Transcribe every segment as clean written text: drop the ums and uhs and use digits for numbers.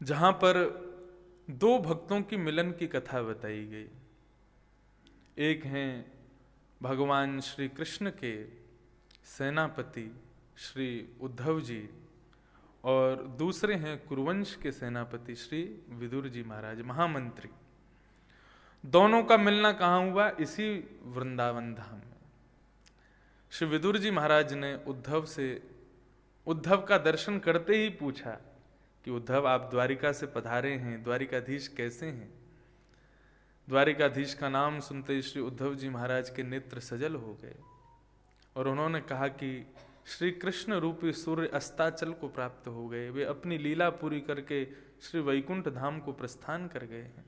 जहां पर दो भक्तों की मिलन की कथा बताई गई। एक हैं भगवान श्री कृष्ण के सेनापति श्री उद्धव जी, और दूसरे हैं कुरुवंश के सेनापति श्री विदुर जी महाराज, महामंत्री। दोनों का मिलना कहाँ हुआ? इसी वृंदावन धाम में। श्री विदुर जी महाराज ने उद्धव का दर्शन करते ही पूछा कि उद्धव, आप द्वारिका से पधारे हैं, द्वारिकाधीश कैसे हैं? द्वारिकाधीश का नाम सुनते ही श्री उद्धव जी महाराज के नेत्र सजल हो गए और उन्होंने कहा कि श्री कृष्ण रूपी सूर्य अस्ताचल को प्राप्त हो गए, वे अपनी लीला पूरी करके श्री वैकुंठ धाम को प्रस्थान कर गए हैं।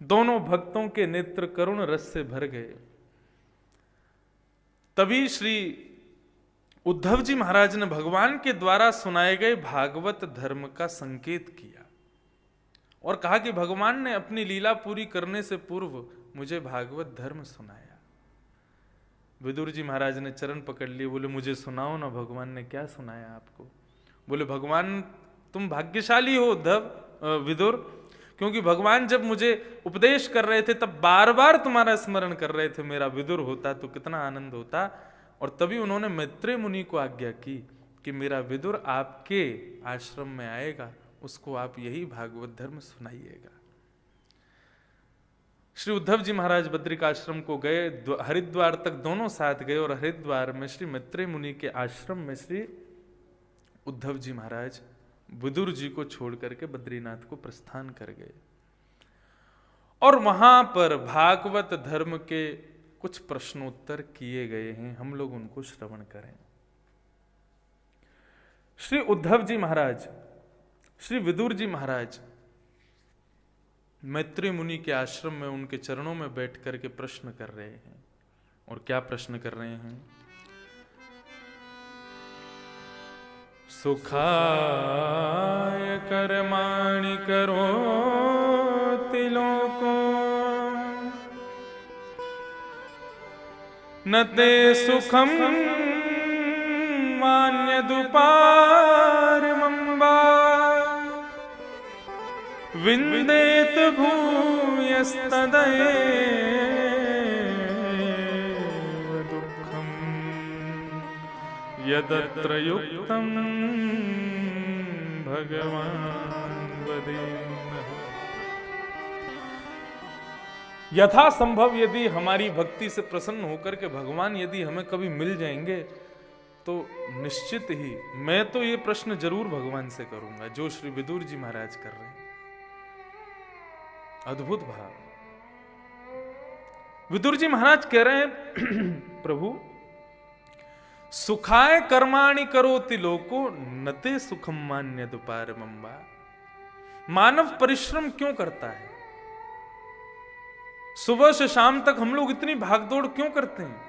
दोनों भक्तों के नेत्र करुण रस से भर गए। तभी श्री उद्धव जी महाराज ने भगवान के द्वारा सुनाए गए भागवत धर्म का संकेत किया और कहा कि भगवान ने अपनी लीला पूरी करने से पूर्व मुझे भागवत धर्म सुनाया। विदुर जी महाराज ने चरण पकड़ लिए, बोले मुझे सुनाओ ना, भगवान ने क्या सुनाया आपको? बोले भगवान तुम भाग्यशाली हो विदुर, क्योंकि भगवान जब मुझे उपदेश कर रहे थे तब बार बार तुम्हारा स्मरण कर रहे थे। मेरा विदुर होता तो कितना आनंद होता। और तभी उन्होंने मैत्रेय मुनि को आज्ञा की कि मेरा विदुर आपके आश्रम में आएगा, उसको आप यही भागवत धर्म सुनाइएगा। श्री उद्धव जी महाराज बद्रिकाश्रम को गए, हरिद्वार तक दोनों साथ गए और हरिद्वार में श्री मैत्रेय मुनि के आश्रम में श्री उद्धव जी महाराज विदुर जी को छोड़ करके बद्रीनाथ को प्रस्थान कर गए और वहां पर भागवत धर्म के कुछ प्रश्नोत्तर किए गए हैं। हम लोग उनको श्रवण करें। श्री उद्धव जी महाराज, श्री विदुर जी महाराज मैत्रेय मुनि के आश्रम में उनके चरणों में बैठ करके प्रश्न कर रहे हैं। और क्या प्रश्न कर रहे हैं? सुखाय कर्माणि करोति लोको न ते सुखम मान्यदुपारमम्बा विन्देत भूयस्तदैव दुःखम् यदत्र युक्तं भगवान् वदेन्नः। यथा संभव यदि हमारी भक्ति से प्रसन्न होकर के भगवान यदि हमें कभी मिल जाएंगे तो निश्चित ही मैं तो ये प्रश्न जरूर भगवान से करूंगा जो श्री विदुर जी महाराज कर रहे हैं। अद्भुत भाव। विदुर जी महाराज कह रहे हैं प्रभु, सुखाय कर्माणि करोति लोको नते सुखम मान्यदुपारमम्बा। मानव परिश्रम क्यों करता है? सुबह से शाम तक हम लोग इतनी भागदौड़ क्यों करते हैं?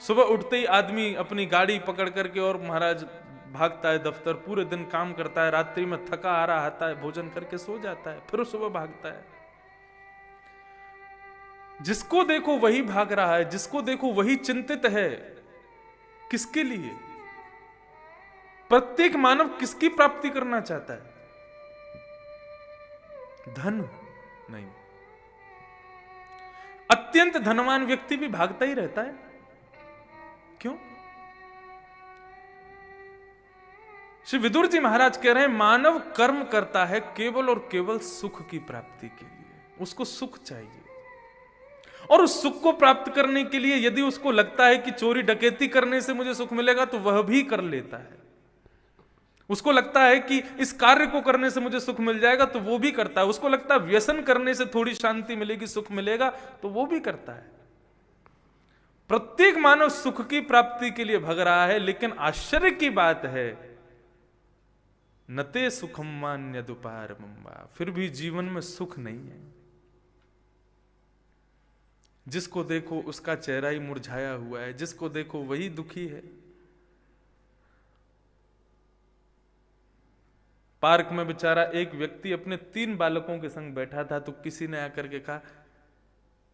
सुबह उठते ही आदमी अपनी गाड़ी पकड़ करके और महाराज भागता है दफ्तर, पूरे दिन काम करता है, रात्रि में थका आ रहा आता है, भोजन करके सो जाता है, फिर सुबह भागता है। जिसको देखो वही भाग रहा है, जिसको देखो वही चिंतित है। किसके लिए? प्रत्येक मानव किसकी प्राप्ति करना चाहता है? धन नहीं। अत्यंत धनवान व्यक्ति भी भागता ही रहता है। क्यों? श्री विदुर जी महाराज कह रहे हैं मानव कर्म करता है केवल और केवल सुख की प्राप्ति के लिए। उसको सुख चाहिए और उस सुख को प्राप्त करने के लिए यदि उसको लगता है कि चोरी डकैती करने से मुझे सुख मिलेगा तो वह भी कर लेता है। उसको लगता है कि इस कार्य को करने से मुझे सुख मिल जाएगा तो वो भी करता है। उसको लगता है व्यसन करने से थोड़ी शांति मिलेगी, सुख मिलेगा, तो वो भी करता है। प्रत्येक मानव सुख की प्राप्ति के लिए भग रहा है, लेकिन आश्चर्य की बात है नते सुखम मान्यदुपारमम्बा, फिर भी जीवन में सुख नहीं है। जिसको देखो उसका चेहरा ही मुरझाया हुआ है, जिसको देखो वही दुखी है। पार्क में बेचारा एक व्यक्ति अपने 3 बालकों के संग बैठा था, तो किसी ने आकर के कहा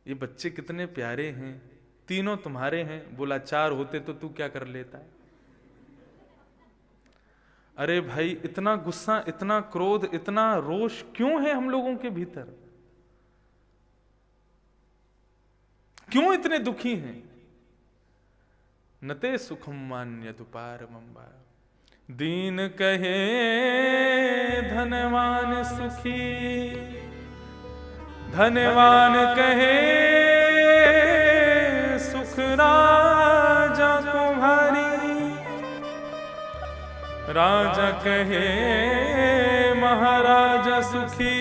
ये बच्चे कितने प्यारे हैं, तीनों तुम्हारे हैं। बोला 4 होते तो तू क्या कर लेता है। अरे भाई, इतना गुस्सा, इतना क्रोध, इतना रोष क्यों है हम लोगों के भीतर? क्यों इतने दुखी हैं? नते सुखम मान्य दुपार मम्बा, दीन कहे धनवान सुखी, धनवान कहे सुख राजा को भारी, राजा कहे महाराजा सुखी,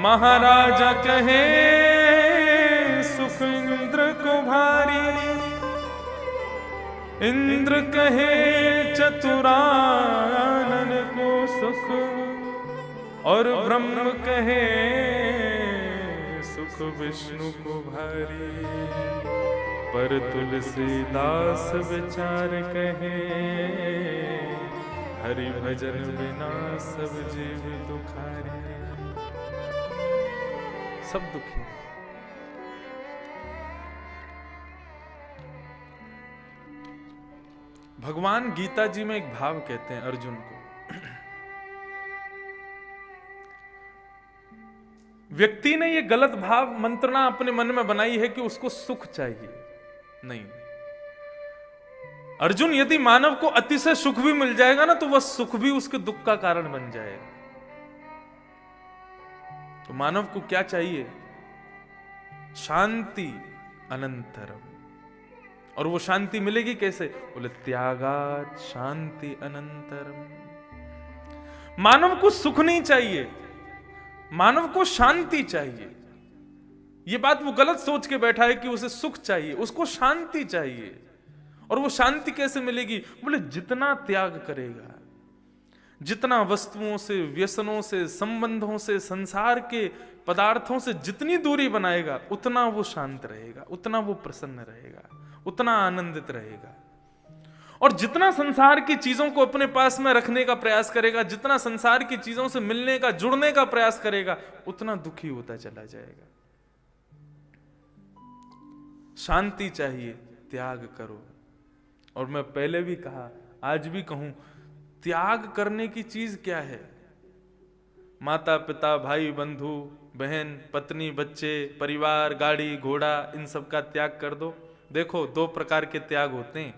महाराजा कहे सुख इंद्र को भारी, इंद्र कहे चतुरानन को सुख, और ब्रह्म कहे सुख विष्णु को भारी। पर तुलसीदास विचार कहे, हरि भजन बिना सब जीव दुखारी। सब दुखी। भगवान गीता जी में एक भाव कहते हैं अर्जुन को, व्यक्ति ने ये गलत भाव मंत्रणा अपने मन में बनाई है कि उसको सुख चाहिए। नहीं, अर्जुन, यदि मानव को अतिशय सुख भी मिल जाएगा ना, तो वह सुख भी उसके दुख का कारण बन जाएगा। तो मानव को क्या चाहिए? शांति अनंतरम। और वो शांति मिलेगी कैसे? बोले त्यागात शांति अनंतरम। मानव को सुख नहीं चाहिए, मानव को शांति चाहिए। ये बात वो गलत सोच के बैठा है कि उसे सुख चाहिए, उसको शांति चाहिए। और वो शांति कैसे मिलेगी? बोले जितना त्याग करेगा, जितना वस्तुओं से, व्यसनों से, संबंधों से, संसार के पदार्थों से जितनी दूरी बनाएगा, उतना वो शांत रहेगा, उतना वो प्रसन्न रहेगा, उतना आनंदित रहेगा। और जितना संसार की चीजों को अपने पास में रखने का प्रयास करेगा, जितना संसार की चीजों से मिलने का, जुड़ने का प्रयास करेगा, उतना दुखी होता चला जाएगा। शांति चाहिए, त्याग करो। और मैं पहले भी कहा, आज भी कहूं, त्याग करने की चीज क्या है? माता पिता, भाई बंधु, बहन, पत्नी, बच्चे, परिवार, गाड़ी, घोड़ा, इन सब का त्याग कर दो। देखो, दो प्रकार के त्याग होते हैं।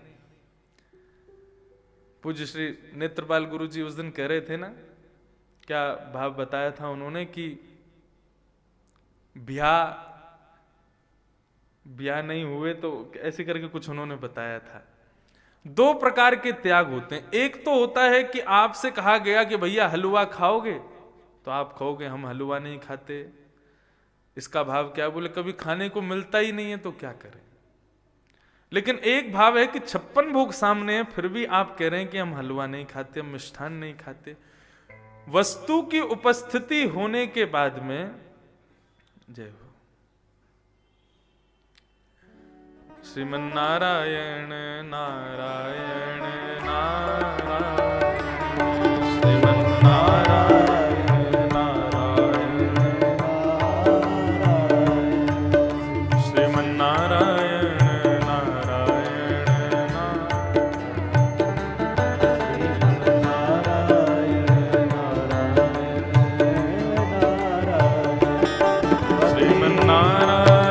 पूज्य श्री नेत्रपाल गुरु जी उस दिन कह रहे थे ना, क्या भाव बताया था उन्होंने कि ब्याह नहीं हुए तो ऐसे करके कुछ उन्होंने बताया था। दो प्रकार के त्याग होते हैं। एक तो होता है कि आपसे कहा गया कि भैया हलवा खाओगे, तो आप कहोगे हम हलवा नहीं खाते। इसका भाव क्या? बोले कभी खाने को मिलता ही नहीं है तो क्या करें। लेकिन एक भाव है कि 56 भोग सामने है, फिर भी आप कह रहे हैं कि हम हलवा नहीं खाते, हम मिष्ठान नहीं खाते। वस्तु की उपस्थिति होने के बाद में, जय हो श्रीमन्नारायण नारायण नारायण, श्रीमन्नारायण नारायण नारायण, श्रीमन्नारायण नारायण नारायण, श्रीमन्नारायण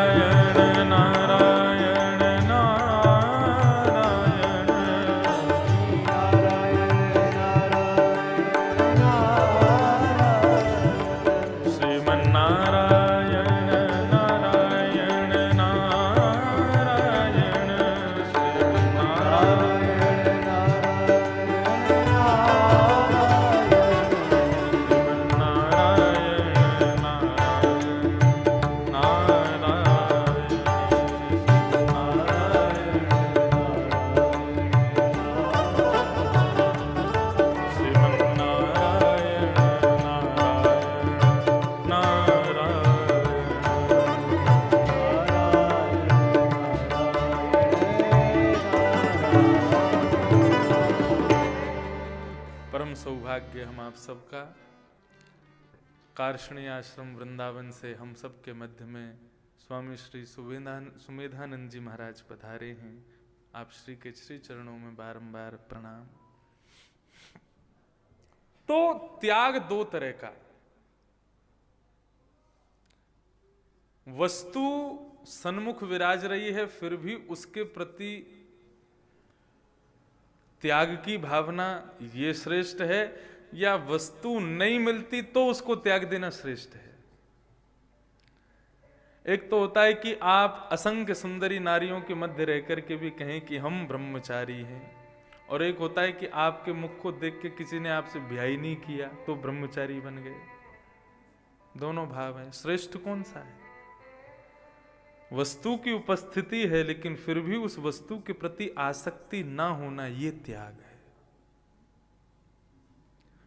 सौभाग्य हम आप सबका, कार्षणी आश्रम वृंदावन से हम सब के मध्य में स्वामी श्री सुमेधानंद जी महाराज पधारे हैं। आप श्री के श्री चरणों में बारंबार प्रणाम। तो त्याग दो तरह का, वस्तु सन्मुख विराज रही है फिर भी उसके प्रति त्याग की भावना, ये श्रेष्ठ है, या वस्तु नहीं मिलती तो उसको त्याग देना श्रेष्ठ है। एक तो होता है कि आप असंख्य सुंदरी नारियों के मध्य रहकर के भी कहें कि हम ब्रह्मचारी हैं, और एक होता है कि आपके मुख को देख के किसी ने आपसे ब्याह ही नहीं किया तो ब्रह्मचारी बन गए। दोनों भाव हैं, श्रेष्ठ कौन सा है? वस्तु की उपस्थिति है लेकिन फिर भी उस वस्तु के प्रति आसक्ति ना होना, ये त्याग है।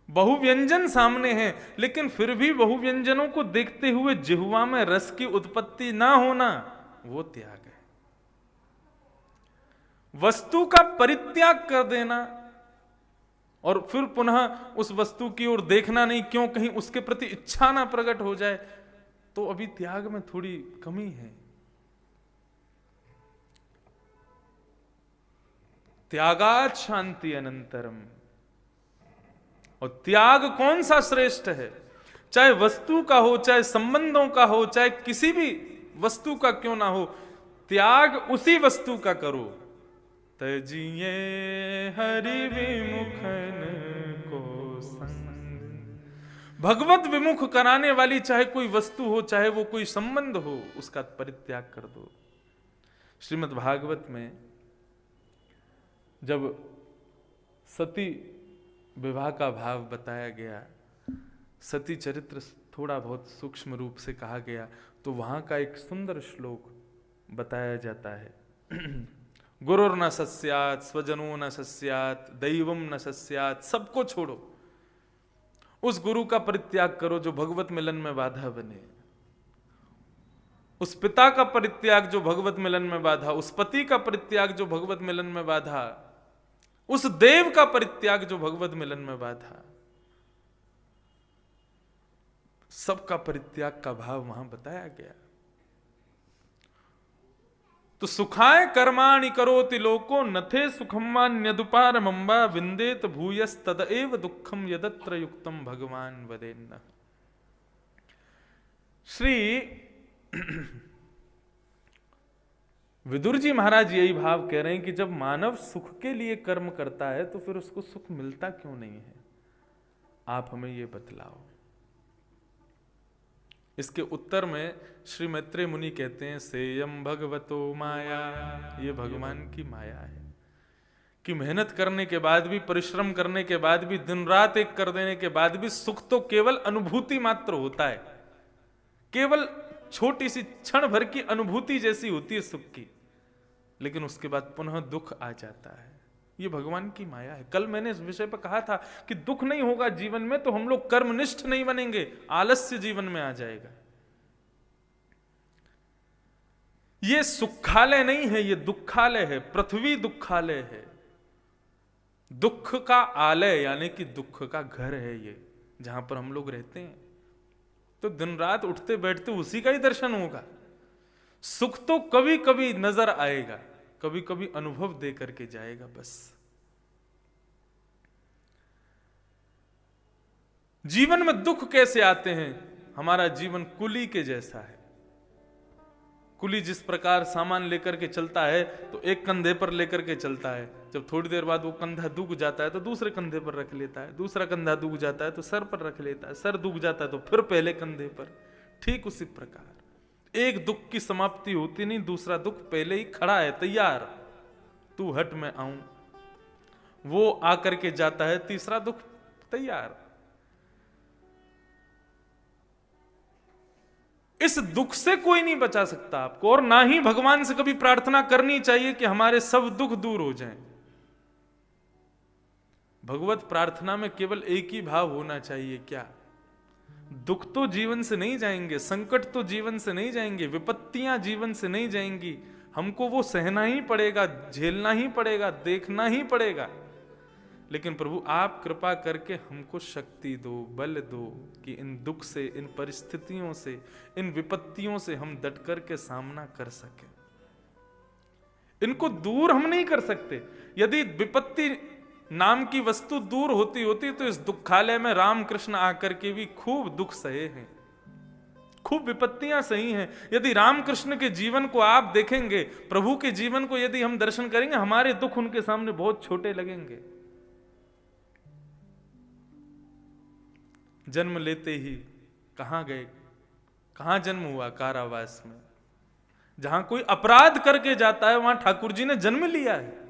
बहुव्यंजन सामने है लेकिन फिर भी बहुव्यंजनों को देखते हुए जिह्वा में रस की उत्पत्ति ना होना, वो त्याग है। वस्तु का परित्याग कर देना और फिर पुनः उस वस्तु की ओर देखना नहीं, क्यों कहीं उसके प्रति इच्छा ना प्रकट हो जाए, तो अभी त्याग में थोड़ी कमी है। त्यागात् शांति अनंतरम। और त्याग कौन सा श्रेष्ठ है? चाहे वस्तु का हो, चाहे संबंधों का हो, चाहे किसी भी वस्तु का क्यों ना हो, त्याग उसी वस्तु का करो। तजिए हरि विमुखन को संग। भगवत विमुख कराने वाली चाहे कोई वस्तु हो, चाहे वो कोई संबंध हो, उसका परित्याग कर दो। श्रीमद् भागवत में जब सती विवाह का भाव बताया गया, सती चरित्र थोड़ा बहुत सूक्ष्म रूप से कहा गया, तो वहां का एक सुंदर श्लोक बताया जाता है। गुरुर न सस्यात्, स्वजनो न सस्यात्, दैवम न सस्यात्। सबको छोड़ो, उस गुरु का परित्याग करो जो भगवत मिलन में बाधा बने, उस पिता का परित्याग जो भगवत मिलन में बाधा, उस पति का परित्याग जो भगवत मिलन में बाधा, उस देव का परित्याग जो भगवत मिलन में बाधा, सबका परित्याग का भाव वहां बताया गया। तो सुखाय कर्माणि करोति लोको नथे सुखम्मान्यदुपारमंबा विंदेत भूयस तदएव दुखम यदत्र युक्तम भगवान वदेन्न। श्री विदुर जी महाराज यही भाव कह रहे हैं कि जब मानव सुख के लिए कर्म करता है तो फिर उसको सुख मिलता क्यों नहीं है? आप हमें ये बतलाओ। इसके उत्तर में श्री मैत्रेय मुनि कहते हैं, सेयम भगवतो माया, ये भगवान की माया है कि मेहनत करने के बाद भी, परिश्रम करने के बाद भी, दिन रात एक कर देने के बाद भी सुख तो केवल अनुभूति मात्र होता है, केवल छोटी सी क्षण भर की अनुभूति जैसी होती है सुख की, लेकिन उसके बाद पुनः दुख आ जाता है। ये भगवान की माया है। कल मैंने इस विषय पर कहा था कि दुख नहीं होगा जीवन में तो हम लोग कर्मनिष्ठ नहीं बनेंगे, आलस्य जीवन में आ जाएगा। ये सुखालय नहीं है, ये दुखालय है, पृथ्वी दुखालय है। दुख का आलय यानी कि दुख का घर है ये, जहां पर हम लोग रहते हैं। तो दिन रात उठते बैठते उसी का ही दर्शन होगा। सुख तो कभी कभी नजर आएगा, कभी कभी अनुभव दे करके जाएगा बस। जीवन में दुख कैसे आते हैं? हमारा जीवन कुली के जैसा है। कुली जिस प्रकार सामान लेकर के चलता है तो एक कंधे पर लेकर के चलता है, जब थोड़ी देर बाद वो कंधा दुख जाता है तो दूसरे कंधे पर रख लेता है, दूसरा कंधा दुख जाता है तो सर पर रख लेता है, सर दुख जाता है तो फिर पहले कंधे पर। ठीक उसी प्रकार एक दुख की समाप्ति होती नहीं, दूसरा दुख पहले ही खड़ा है तैयार, तू हट मैं आऊं। वो आकर के जाता है, तीसरा दुख तैयार। इस दुख से कोई नहीं बचा सकता आपको, और ना ही भगवान से कभी प्रार्थना करनी चाहिए कि हमारे सब दुख दूर हो जाएं। भगवत प्रार्थना में केवल एक ही भाव होना चाहिए, क्या? दुख तो जीवन से नहीं जाएंगे, संकट तो जीवन से नहीं जाएंगे, विपत्तियां जीवन से नहीं जाएंगी, हमको वो सहना ही पड़ेगा, झेलना ही पड़ेगा, देखना ही पड़ेगा। लेकिन प्रभु आप कृपा करके हमको शक्ति दो, बल दो कि इन दुख से, इन परिस्थितियों से, इन विपत्तियों से हम डट कर के सामना कर सके। इनको दूर हम नहीं कर सकते। यदि विपत्ति नाम की वस्तु दूर होती होती तो इस दुखालय में रामकृष्ण आकर के भी खूब दुख सहे हैं, खूब विपत्तियां सही हैं। यदि रामकृष्ण के जीवन को आप देखेंगे, प्रभु के जीवन को यदि हम दर्शन करेंगे, हमारे दुख उनके सामने बहुत छोटे लगेंगे। जन्म लेते ही कहां गए, कहां जन्म हुआ? कारावास में। जहां कोई अपराध करके जाता है वहां ठाकुर जी ने जन्म लिया है।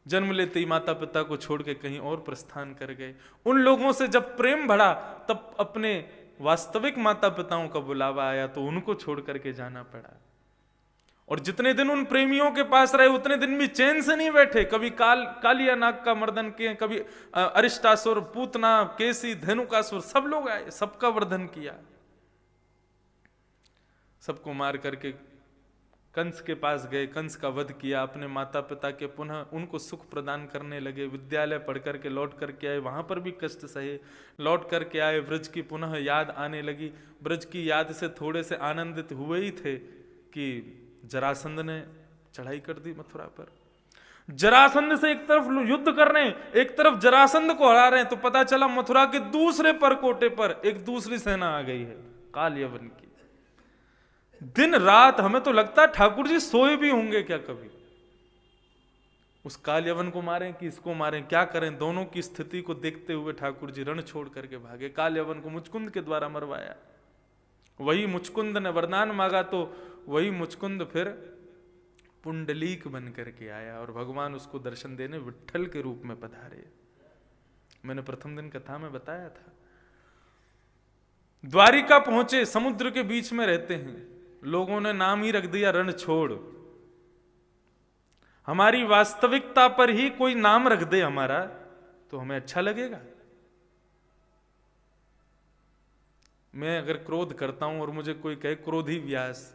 जन्म लेते ही माता पिता को छोड़ के कहीं और प्रस्थान कर गए। उन लोगों से जब प्रेम बढ़ा तब अपने वास्तविक माता पिताओं का बुलावा आया तो उनको छोड़ करके जाना पड़ा। और जितने दिन उन प्रेमियों के पास रहे उतने दिन भी चैन से नहीं बैठे। कभी कालिया नाग का मर्दन किए, कभी अरिष्टासुर, पूतना, केसी, धेनुकासुर, सब लोग आए, सबका वर्धन किया, सबको मार करके कंस के पास गए, कंस का वध किया। अपने माता पिता के पुनः उनको सुख प्रदान करने लगे। विद्यालय पढ़ करके लौट करके आए, वहां पर भी कष्ट सहे। लौट करके आए, ब्रज की पुनः याद आने लगी। ब्रज की याद से थोड़े से आनंदित हुए ही थे कि जरासंध ने चढ़ाई कर दी मथुरा पर। जरासंध से एक तरफ युद्ध कर रहे हैं, एक तरफ जरासंध को हरा रहे हैं, तो पता चला मथुरा के दूसरे परकोटे पर एक दूसरी सेना आ गई है, काल यवन की। दिन रात हमें तो लगता है ठाकुर जी सोए भी होंगे क्या कभी। उस काल यवन को मारें कि इसको मारें, क्या करें? दोनों की स्थिति को देखते हुए ठाकुर जी रण छोड़ करके भागे। काल यवन को मुचकुंद के द्वारा मरवाया। वही मुचकुंद ने वरदान मांगा तो वही मुचकुंद फिर पुंडलीक बन करके आया और भगवान उसको दर्शन देने विट्ठल के रूप में पधारे। मैंने प्रथम दिन कथा में बताया था। द्वारिका पहुंचे, समुद्र के बीच में रहते हैं, लोगों ने नाम ही रख दिया रण छोड़। हमारी वास्तविकता पर ही कोई नाम रख दे हमारा तो हमें अच्छा लगेगा। मैं अगर क्रोध करता हूं और मुझे कोई कहे क्रोधी व्यास,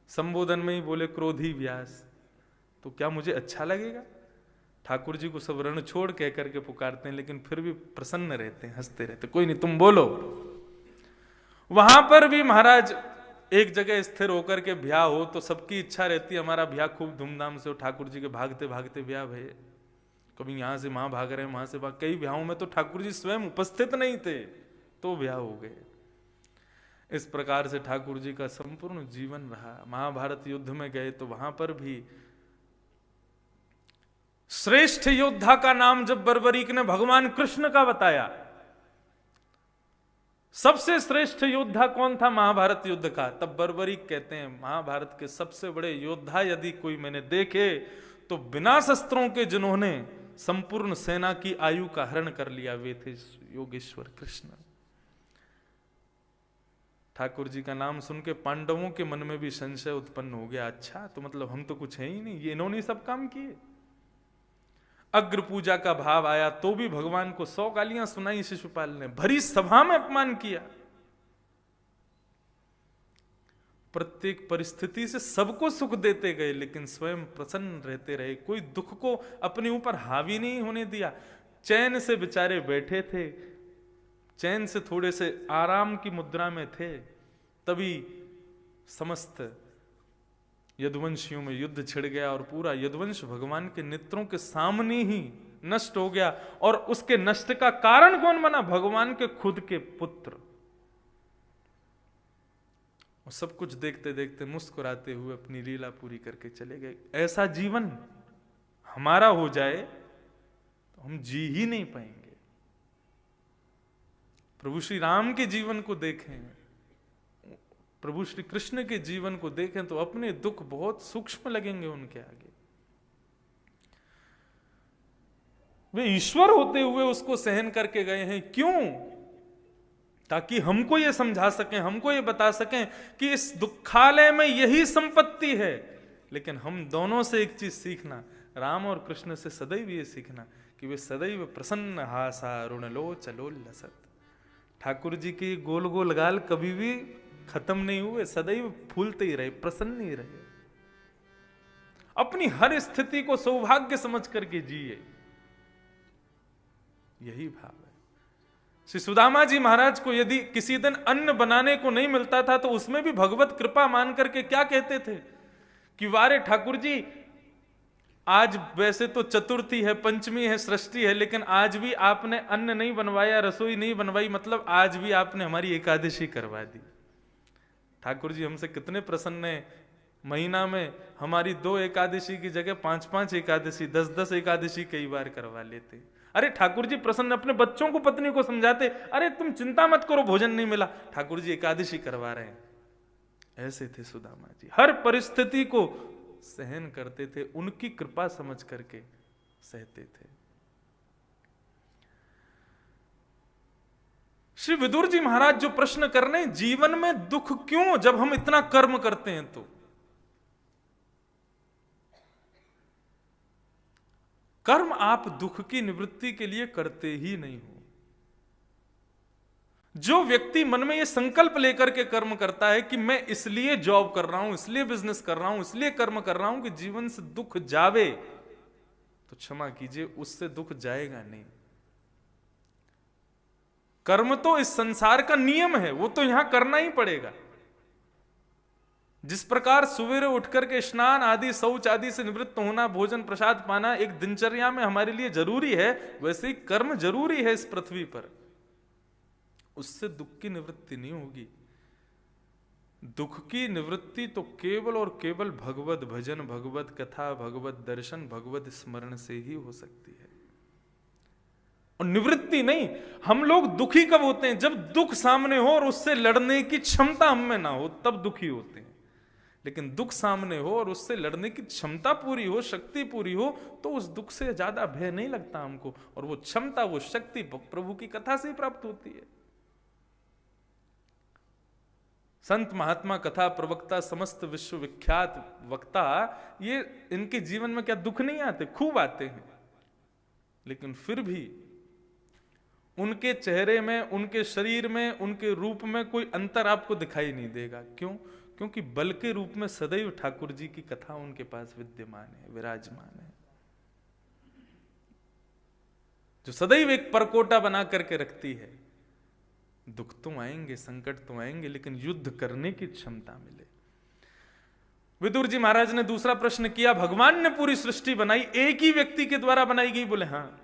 संबोधन में ही बोले क्रोधी व्यास, तो क्या मुझे अच्छा लगेगा? ठाकुर जी को सब रण छोड़ कह करके पुकारते हैं, लेकिन फिर भी प्रसन्न रहते हैं, हंसते रहते, कोई नहीं तुम बोलो। वहां पर भी महाराज एक जगह स्थिर होकर के ब्याह हो तो सबकी इच्छा रहती है हमारा ब्याह खूब धूमधाम से हो। ठाकुर जी के भागते भागते ब्याह भये, कभी यहां से वहां भाग रहे हैं, वहां से भाग। कई ब्याहों में तो ठाकुर जी स्वयं उपस्थित नहीं थे तो ब्याह हो गए। इस प्रकार से ठाकुर जी का संपूर्ण जीवन रहा। महाभारत युद्ध में गए तो वहां पर भी श्रेष्ठ योद्धा का नाम जब बर्बरीक ने भगवान कृष्ण का बताया, सबसे श्रेष्ठ योद्धा कौन था महाभारत युद्ध का, तब बर्बरीक कहते हैं महाभारत के सबसे बड़े योद्धा यदि कोई मैंने देखे तो बिना शस्त्रों के जिन्होंने संपूर्ण सेना की आयु का हरण कर लिया वे थे योगेश्वर कृष्ण। ठाकुर जी का नाम सुन के पांडवों के मन में भी संशय उत्पन्न हो गया, अच्छा तो मतलब हम तो कुछ है ही नहीं, ये इन्होंने सब काम किए। अग्र पूजा का भाव आया तो भी भगवान को 100 गालियां सुनाई शिशुपाल ने, भरी सभा में अपमान किया। प्रत्येक परिस्थिति से सबको सुख देते गए लेकिन स्वयं प्रसन्न रहते रहे, कोई दुख को अपने ऊपर हावी नहीं होने दिया। चैन से बेचारे बैठे थे, चैन से थोड़े से आराम की मुद्रा में थे, तभी समस्त यदुवंशियों में युद्ध छिड़ गया और पूरा यदुवंश भगवान के नेत्रों के सामने ही नष्ट हो गया। और उसके नष्ट का कारण कौन बना? भगवान के खुद के पुत्र। और सब कुछ देखते देखते मुस्कुराते हुए अपनी लीला पूरी करके चले गए। ऐसा जीवन हमारा हो जाए तो हम जी ही नहीं पाएंगे। प्रभु श्री राम के जीवन को देखें, प्रभु श्री कृष्ण के जीवन को देखें तो अपने दुख बहुत सूक्ष्म लगेंगे उनके आगे। वे ईश्वर होते हुए उसको सहन करके गए हैं। क्यों? ताकि हमको ये समझा सकें, हमको ये बता सकें कि इस दुखालय में यही संपत्ति है। लेकिन हम दोनों से एक चीज सीखना, राम और कृष्ण से सदैव ये सीखना कि वे सदैव प्रसन्न हासा ऋणलो चलो लसत। ठाकुर जी की गोल गोल गाल कभी भी खत्म नहीं हुए, सदैव फूलते ही रहे, प्रसन्न ही रहे। अपनी हर स्थिति को सौभाग्य समझ करके जिए, यही भाव है। श्री सुदामा जी महाराज को यदि किसी दिन अन्न बनाने को नहीं मिलता था तो उसमें भी भगवत कृपा मान करके क्या कहते थे कि वारे ठाकुर जी, आज वैसे तो चतुर्थी है, पंचमी है, सृष्टि है, लेकिन आज भी आपने अन्न नहीं बनवाया, रसोई नहीं बनवाई, मतलब आज भी आपने हमारी एकादशी करवा दी। ठाकुर जी हमसे कितने प्रसन्न है, महीना में हमारी 2 एकादशी की जगह 5-5 एकादशी, 10-10 एकादशी कई बार करवा लेते। अरे ठाकुर जी प्रसन्न, अपने बच्चों को, पत्नी को समझाते, अरे तुम चिंता मत करो, भोजन नहीं मिला, ठाकुर जी एकादशी करवा रहे हैं। ऐसे थे सुदामा जी, हर परिस्थिति को सहन करते थे, उनकी कृपा समझ करके सहते थे। श्री विदुर जी महाराज जो प्रश्न कर रहे हैं, जीवन में दुख क्यों जब हम इतना कर्म करते हैं तो? कर्म आप दुख की निवृत्ति के लिए करते ही नहीं हो। जो व्यक्ति मन में यह संकल्प लेकर के कर्म करता है कि मैं इसलिए जॉब कर रहा हूं, इसलिए बिजनेस कर रहा हूं, इसलिए कर्म कर रहा हूं कि जीवन से दुख जावे, तो क्षमा कीजिए, उससे दुख जाएगा नहीं। कर्म तो इस संसार का नियम है, वो तो यहां करना ही पड़ेगा। जिस प्रकार सवेरे उठकर के स्नान आदि, शौच आदि से निवृत्त होना, भोजन प्रसाद पाना एक दिनचर्या में हमारे लिए जरूरी है, वैसे ही कर्म जरूरी है इस पृथ्वी पर। उससे दुख की निवृत्ति नहीं होगी। दुख की निवृत्ति तो केवल और केवल भगवत भजन, भगवत कथा, भगवत दर्शन, भगवत स्मरण से ही हो सकती है, और निवृत्ति नहीं। हम लोग दुखी कब होते हैं? जब दुख सामने हो और उससे लड़ने की क्षमता हम में ना हो, तब दुखी होते हैं। लेकिन दुख सामने हो और उससे लड़ने की क्षमता पूरी हो, शक्ति पूरी हो, तो उस दुख से ज्यादा भय नहीं लगता हमको, और वो क्षमता, वो शक्ति प्रभु की कथा से ही प्राप्त होती है। संत महात्मा, कथा प्रवक्ता, समस्त विश्व विख्यात वक्ता, ये इनके जीवन में क्या दुख नहीं आते? खूब आते हैं, लेकिन फिर भी उनके चेहरे में, उनके शरीर में, उनके रूप में कोई अंतर आपको दिखाई नहीं देगा। क्यों? क्योंकि बल के रूप में सदैव ठाकुर जी की कथा उनके पास विद्यमान है, विराजमान है, जो सदैव एक परकोटा बना करके रखती है। दुख तो आएंगे, संकट तो आएंगे, लेकिन युद्ध करने की क्षमता मिले। विदुर जी महाराज ने दूसरा प्रश्न किया, भगवान ने पूरी सृष्टि बनाई, एक ही व्यक्ति के द्वारा बनाई गई? बोले हाँ।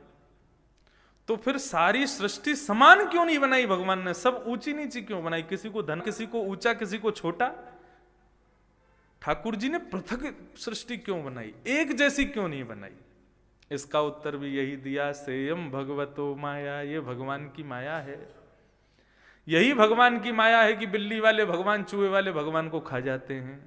तो फिर सारी सृष्टि समान क्यों नहीं बनाई भगवान ने? सब ऊंची नीची क्यों बनाई? किसी को धन, किसी को ऊंचा, किसी को छोटा? ठाकुर जी ने पृथक सृष्टि क्यों बनाई? एक जैसी क्यों नहीं बनाई? इसका उत्तर भी यही दिया, सेयम भगवतो माया, ये भगवान की माया है। यही भगवान की माया है कि बिल्ली वाले भगवान चूहे वाले भगवान को खा जाते हैं।